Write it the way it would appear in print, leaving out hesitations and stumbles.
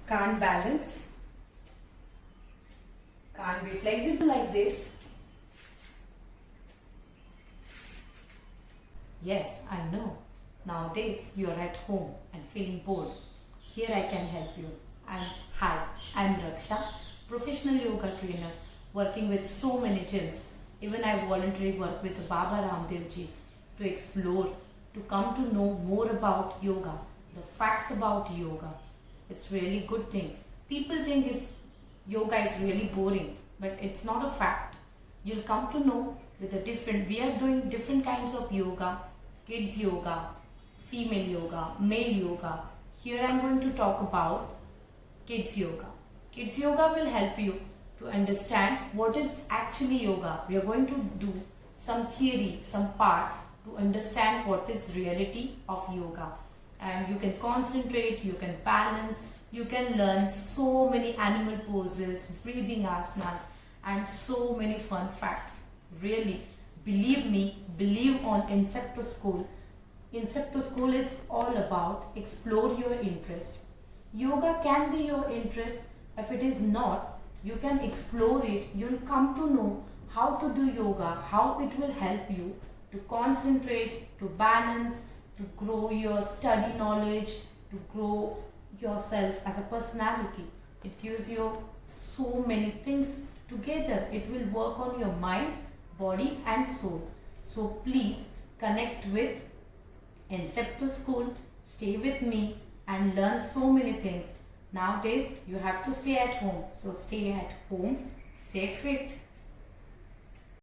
can't balance, can't be flexible like this. Yes, I know. Nowadays you are at home and feeling bored. Here I can help you. I'm Raksha, professional yoga trainer working with so many gyms. Even I voluntarily work with Baba Ramdev ji to explore, to come to know more about yoga, the facts about yoga. It's really good thing. People think yoga is really boring, but it's not a fact. You'll come to know with we are doing different kinds of yoga, kids yoga, female yoga, male yoga. Here I'm going to talk about kids yoga. Kids yoga will help you to understand what is actually yoga. We are going to do some theory, some part to understand what is reality of yoga. And you can concentrate, you can balance, you can learn so many animal poses, breathing asanas, and so many fun facts. Really, believe me, believe on Incepto School. Incepto School is all about explore your interest. Yoga can be your interest. If it is not, you can explore it. You'll come to know how to do yoga, how it will help you to concentrate, to balance, to grow your study knowledge, to grow yourself as a personality. It gives you so many things together. It will work on your mind, body and soul. So please connect with Incepto School, stay with me and learn so many things. Nowadays you have to stay at home. So stay at home, stay fit.